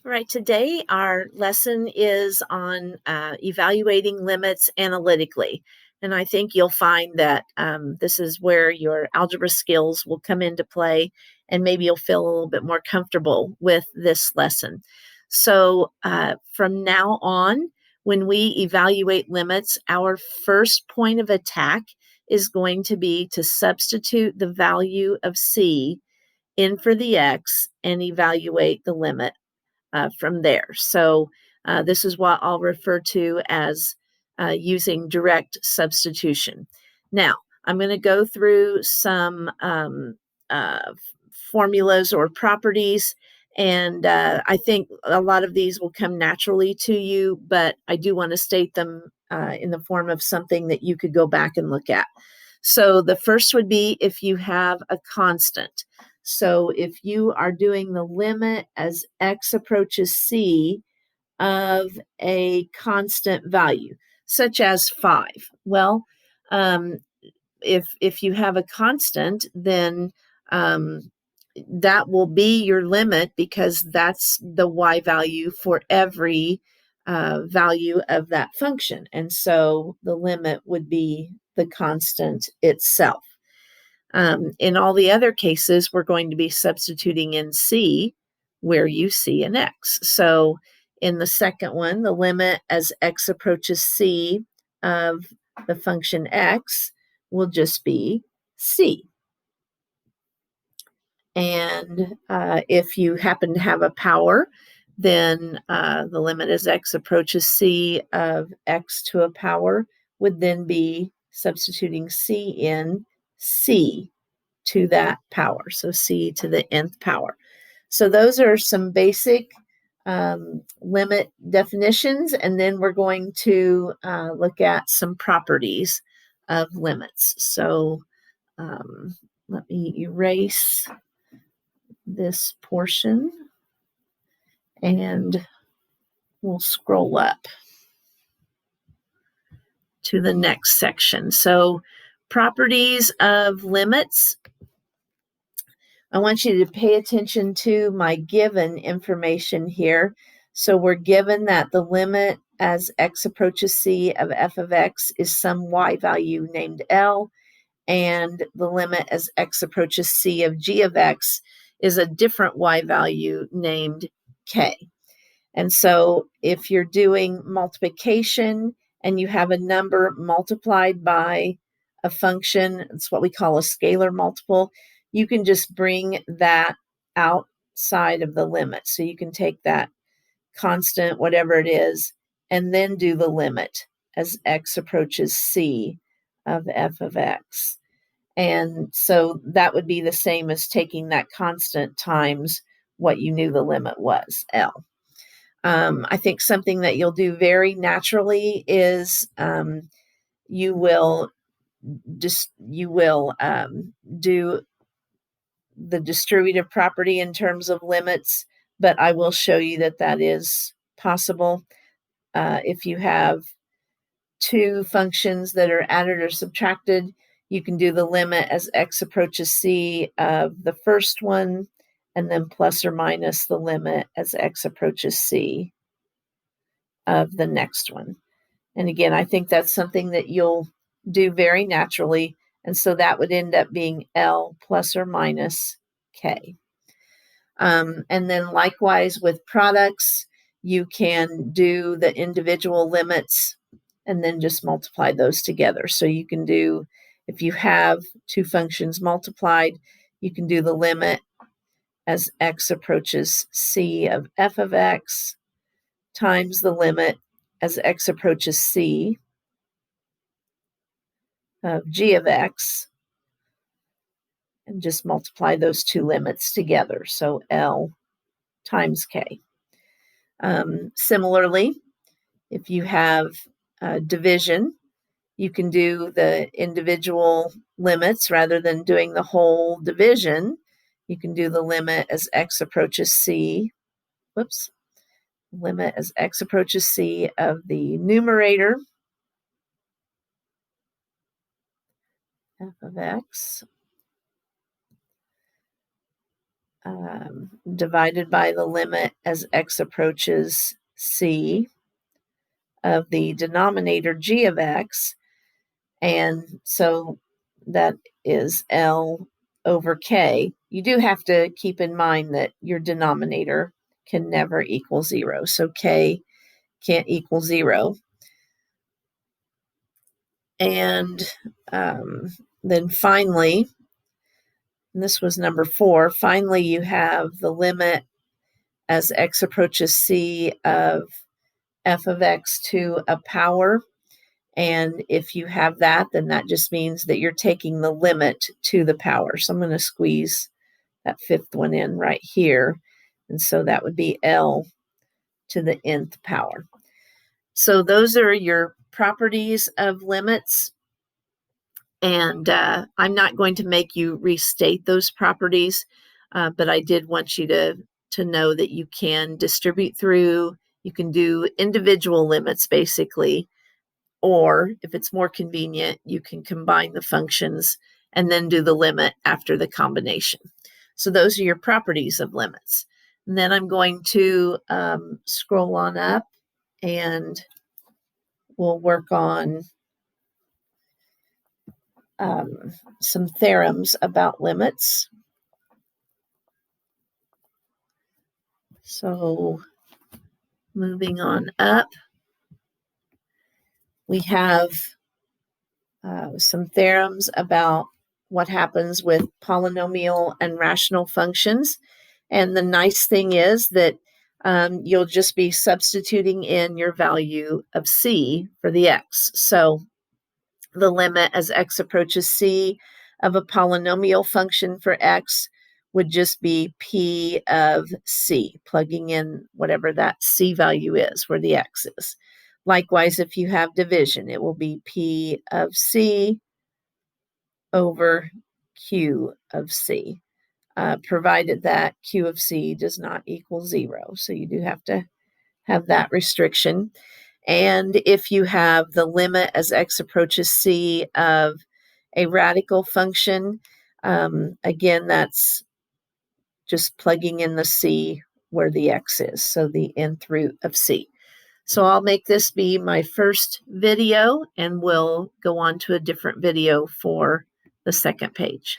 All right, today our lesson is on evaluating limits analytically. And I think you'll find that this is where your algebra skills will come into play, and maybe you'll feel a little bit more comfortable with this lesson. So from now on, when we evaluate limits, our first point of attack is going to be to substitute the value of c in for the x and evaluate the limit from there. So this is what I'll refer to as using direct substitution. Now, I'm going to go through some formulas or properties, and I think a lot of these will come naturally to you, but I do want to state them in the form of something that you could go back and look at. So the first would be if you have a constant. So if you are doing the limit as x approaches c of a constant value, such as 5, well, if you have a constant, then that will be your limit because that's the y value for every value of that function. And so the limit would be the constant itself. In all the other cases, we're going to be substituting in c where you see an x. So in the second one, the limit as x approaches c of the function x will just be c. And if you happen to have a power, then the limit as x approaches c of x to a power would then be substituting c in c to that power, so c to the nth power. So those are some basic limit definitions, and then we're going to look at some properties of limits. So let me erase this portion, and we'll scroll up to the next section. So properties of limits. I want you to pay attention to my given information here. So we're given that the limit as x approaches c of f of x is some y value named L, and the limit as x approaches c of g of x is a different y value named k. And so if you're doing multiplication and you have a number multiplied by a function, it's what we call a scalar multiple, you can just bring that outside of the limit. So you can take that constant, whatever it is, and then do the limit as x approaches c of f of x. And so that would be the same as taking that constant times what you knew the limit was, L. I think something that you'll do very naturally is you will do the distributive property in terms of limits, but I will show you that that is possible. If you have two functions that are added or subtracted, you can do the limit as x approaches c of the first one, and then plus or minus the limit as x approaches c of the next one. And again, I think that's something that you'll do very naturally. And so that would end up being L plus or minus K. And then likewise with products, you can do the individual limits and then just multiply those together. So you can do, if you have two functions multiplied, you can do the limit as x approaches c of f of x times the limit as x approaches c of g of x, and just multiply those two limits together. So L times K. Similarly, if you have division, you can do the individual limits rather than doing the whole division. You can do the limit as x approaches c, limit as x approaches c of the numerator, f of x, divided by the limit as x approaches c of the denominator g of x. And so that is L over K. You do have to keep in mind that your denominator can never equal 0. So K can't equal 0. And then finally, and this was number 4, finally you have the limit as x approaches c of f of x to a power. And if you have that, then that just means that you're taking the limit to the power. So I'm going to squeeze that fifth one in right here. And so that would be L to the nth power. So those are your properties of limits. And I'm not going to make you restate those properties, but I did want you to know that you can distribute through, you can do individual limits basically, or if it's more convenient, you can combine the functions and then do the limit after the combination. So those are your properties of limits. And then I'm going to scroll on up and we'll work on some theorems about limits. So moving on up, we have some theorems about what happens with polynomial and rational functions. And the nice thing is that you'll just be substituting in your value of c for the x. So the limit as x approaches c of a polynomial function for x would just be p of c, plugging in whatever that c value is, where the x is. Likewise, if you have division, it will be p of c over q of c, provided that q of c does not equal 0. So you do have to have that restriction. And if you have the limit as x approaches c of a radical function, again, that's just plugging in the c where the x is, so the nth root of c. So I'll make this be my first video, and we'll go on to a different video for the second page.